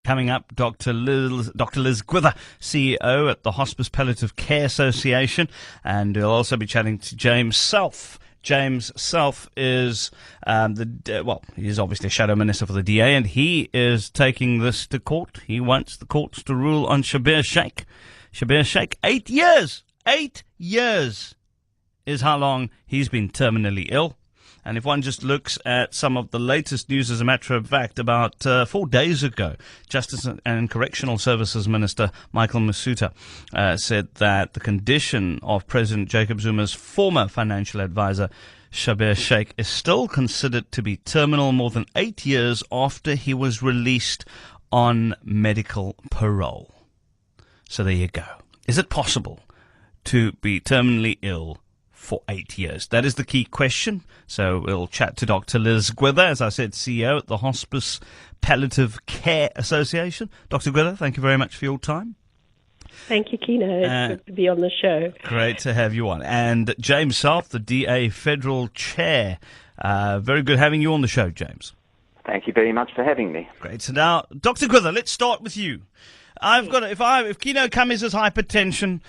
Coming up, Dr. Liz Gwyther, CEO at the Hospice Palliative Care Association, and we'll also be chatting to James Self. James Self is he's obviously a shadow minister for the DA, and he is taking this to court. He wants the courts to rule on Schabir Shaik. Schabir Shaik, 8 years. 8 years is how long he's been terminally ill. And if one just looks at some of the latest news, as a matter of fact, about 4 days ago, Justice and Correctional Services Minister Michael Masuta said that the condition of President Jacob Zuma's former financial advisor, Schabir Shaik, is still considered to be terminal more than 8 years after he was released on medical parole. So there you go. Is it possible to be terminally ill for 8 years? That is the key question. So we'll chat to Dr. Liz Gwyther, as I said, CEO at the Hospice Palliative Care Association. Dr. Gwyther, thank you very much for your time. Thank you, Kino. It's good to be on the show. Great to have you on. And James Self, the DA Federal Chair. Very good having you on the show, James. Thank you very much for having me. Great. So now, Dr. Gwyther, let's start with you. If Kino Cummings has hypertension,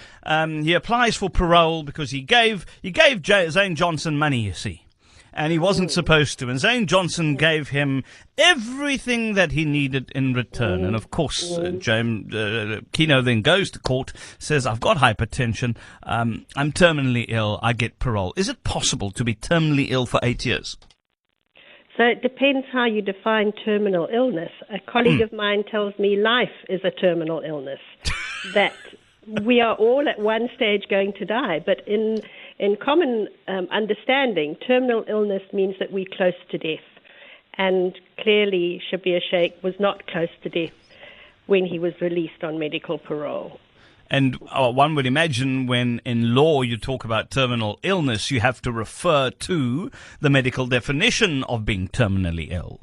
he applies for parole because he gave Zane Johnson money, you see, and he wasn't supposed to. And Zane Johnson gave him everything that he needed in return. And of course, Kino then goes to court, says, "I've got hypertension. I'm terminally ill. I get parole." Is it possible to be terminally ill for 8 years? So it depends how you define terminal illness. A colleague of mine tells me life is a terminal illness, that we are all at one stage going to die. But in common understanding, terminal illness means that we're close to death. And clearly, Schabir Shaik was not close to death when he was released on medical parole. And one would imagine when in law you talk about terminal illness, you have to refer to the medical definition of being terminally ill.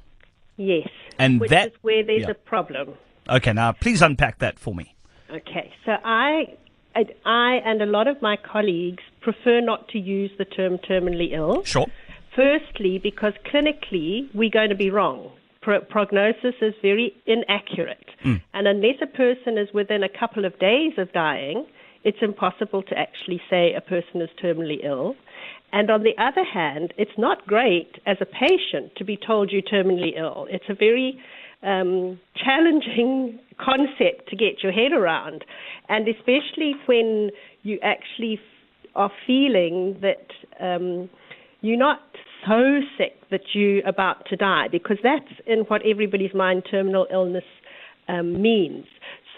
Yes, and which is where there's a problem. Okay, now please unpack that for me. Okay, so I and a lot of my colleagues prefer not to use the term terminally ill. Sure. Firstly, because clinically we're going to be wrong. Prognosis is very inaccurate. And unless a person is within a couple of days of dying, it's impossible to actually say a person is terminally ill. And on the other hand, it's not great as a patient to be told you're terminally ill. It's a very challenging concept to get your head around. And especially when you actually are feeling that you're not so sick that you're about to die, because that's in what everybody's mind terminal illness means.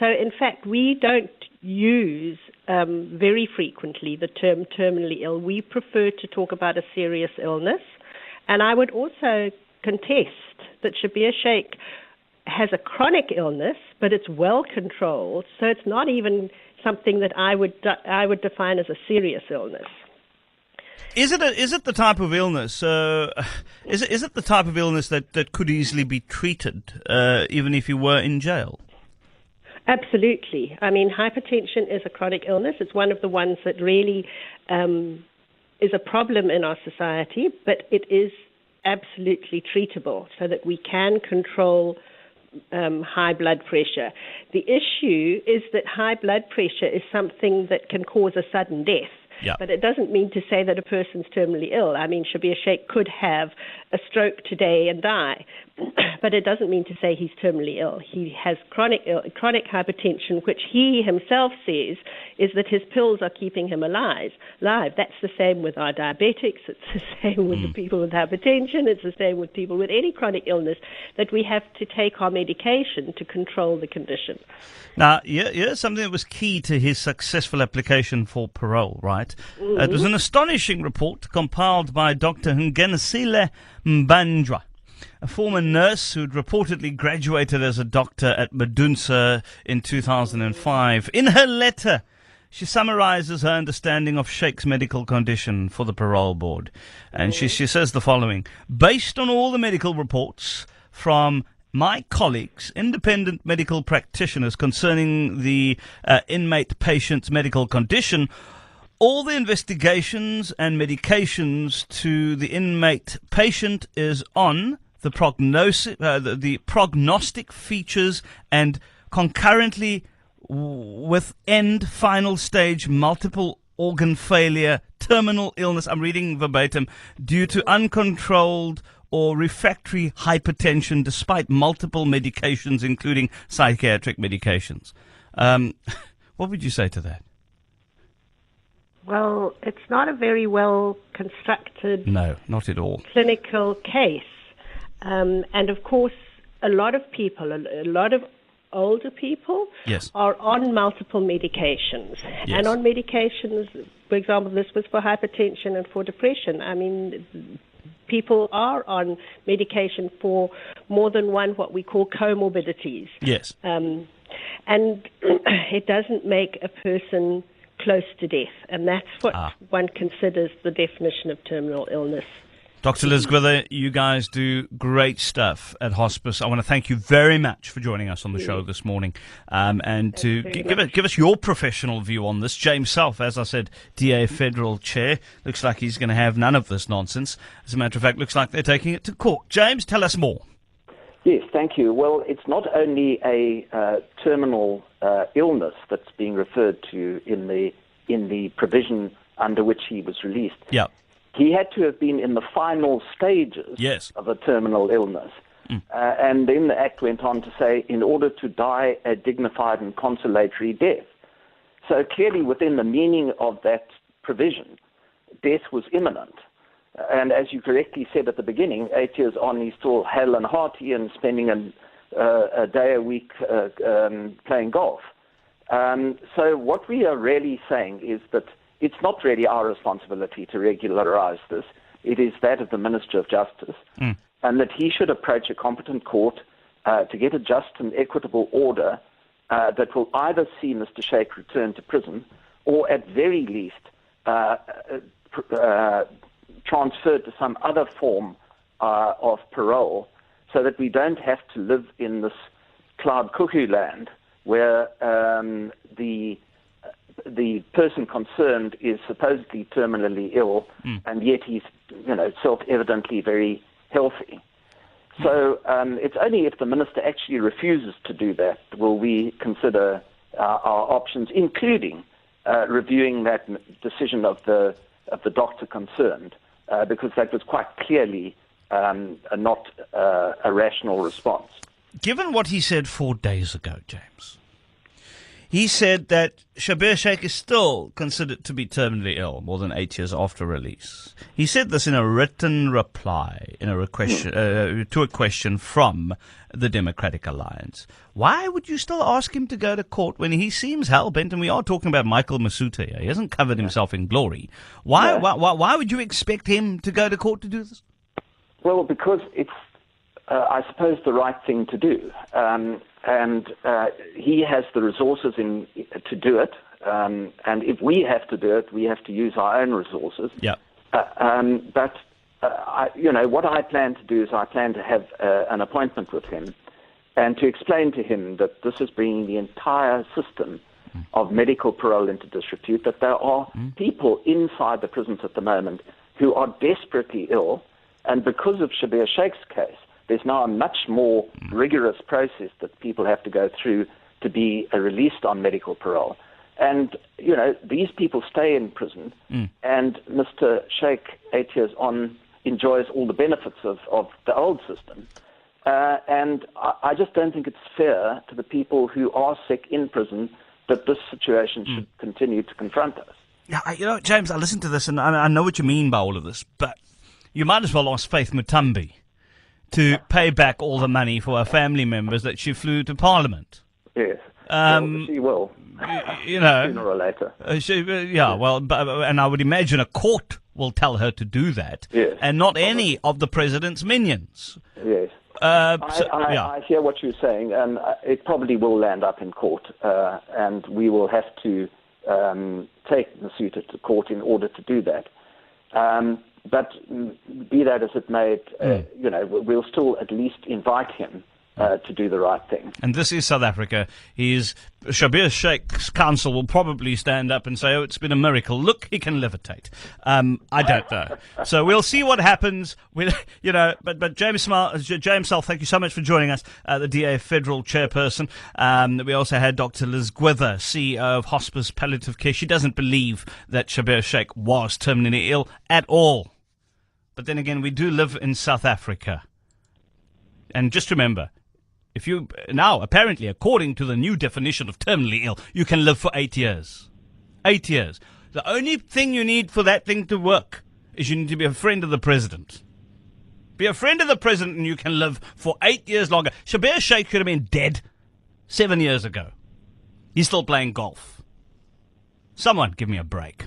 So in fact, we don't use very frequently the term terminally ill. We prefer to talk about a serious illness. And I would also contest that Schabir Shaik has a chronic illness, but it's well controlled, so it's not even something that I would define as a serious illness. Is it the type of illness? Is it the type of illness that could easily be treated, even if you were in jail? Absolutely. I mean, hypertension is a chronic illness. It's one of the ones that really is a problem in our society, but it is absolutely treatable, so that we can control high blood pressure. The issue is that high blood pressure is something that can cause a sudden death. Yeah. But it doesn't mean to say that a person's terminally ill. I mean, Schabir Shaik could have a stroke today and die, but it doesn't mean to say he's terminally ill. He has chronic hypertension, which he himself says is that his pills are keeping him alive. That's the same with our diabetics. It's the same with the people with hypertension. It's the same with people with any chronic illness, that we have to take our medication to control the condition. Now, yeah, something that was key to his successful application for parole, right? It was an astonishing report compiled by Dr. Ngenisile Mbanjwa, a former nurse who'd reportedly graduated as a doctor at Medunsa in 2005. In her letter, she summarizes her understanding of Shaik's medical condition for the parole board. And she says the following: based on all the medical reports from my colleagues, independent medical practitioners, concerning the inmate patient's medical condition, all the investigations and medications to the inmate patient is on the prognostic features and concurrently with end final stage multiple organ failure, terminal illness, I'm reading verbatim, due to uncontrolled or refractory hypertension despite multiple medications, including psychiatric medications. What would you say to that? Well, it's not a very well constructed No, not at all. clinical case. And of course, a lot of people, a lot of older people Yes. are on multiple medications. Yes. And on medications, for example, this was for hypertension and for depression. I mean, people are on medication for more than one, what we call comorbidities. Yes. And it doesn't make a person close to death. And that's what one considers the definition of terminal illness. Dr. Liz Gwyther, you guys do great stuff at Hospice. I want to thank you very much for joining us on the show this morning, and to give us your professional view on this. James Self, as I said, DA Federal Chair, looks like he's going to have none of this nonsense. As a matter of fact, looks like they're taking it to court. James, tell us more. Yes, thank you. Well, it's not only a terminal illness that's being referred to in the provision under which he was released. Yeah. He had to have been in the final stages of a terminal illness. And then the Act went on to say, in order to die a dignified and consolatory death. So clearly within the meaning of that provision, death was imminent. And as you correctly said at the beginning, 8 years on, he's still hale and hearty and spending a day a week playing golf. So what we are really saying is that it's not really our responsibility to regularize this. It is that of the Minister of Justice, and that he should approach a competent court to get a just and equitable order that will either see Mr. Shaik return to prison or at very least transferred to some other form of parole, so that we don't have to live in this cloud cuckoo land where the person concerned is supposedly terminally ill, and yet he's, self-evidently very healthy. So it's only if the minister actually refuses to do that will we consider our options, including reviewing that decision of the doctor concerned, because that was quite clearly not a rational response. Given what he said 4 days ago, James, he said that Schabir Shaik is still considered to be terminally ill more than 8 years after release. He said this in a written reply to a question from the Democratic Alliance. Why would you still ask him to go to court when he seems hell-bent? And we are talking about Michael Masuta here. He hasn't covered himself in glory. Why would you expect him to go to court to do this? Well, because it's, I suppose, the right thing to do. And he has the resources to do it. And if we have to do it, we have to use our own resources. Yeah. But what I plan to do is I plan to have an appointment with him and to explain to him that this is bringing the entire system of medical parole into disrepute, that there are people inside the prisons at the moment who are desperately ill, and because of Schabir Shaik's case, there's now a much more rigorous process that people have to go through to be released on medical parole. And, these people stay in prison, and Mr. Shaik, 8 years on, enjoys all the benefits of the old system. And I just don't think it's fair to the people who are sick in prison that this situation should continue to confront us. Yeah, James, I listened to this, and I know what you mean by all of this, but you might as well ask Faith Mutambi to pay back all the money for her family members that she flew to Parliament. Yes. She will. Sooner or later. And I would imagine a court will tell her to do that, yes, and not any of the president's minions. Yes. I hear what you're saying, and it probably will land up in court, and we will have to take Masuta to court in order to do that. But be that as it may, we'll still at least invite him to do the right thing. And this is South Africa. Schabir Shaik's council will probably stand up and say, oh, it's been a miracle. Look, he can levitate. I don't know. So we'll see what happens. But James Self, thank you so much for joining us, the DA Federal Chairperson. We also had Dr. Liz Gwyther, CEO of Hospice Palliative Care. She doesn't believe that Schabir Shaik was terminally ill at all. But then again, we do live in South Africa. And just remember, if you now, apparently, according to the new definition of terminally ill, you can live for 8 years. 8 years. The only thing you need for that thing to work is you need to be a friend of the president. Be a friend of the president and you can live for 8 years longer. Schabir Shaik could have been dead 7 years ago. He's still playing golf. Someone give me a break.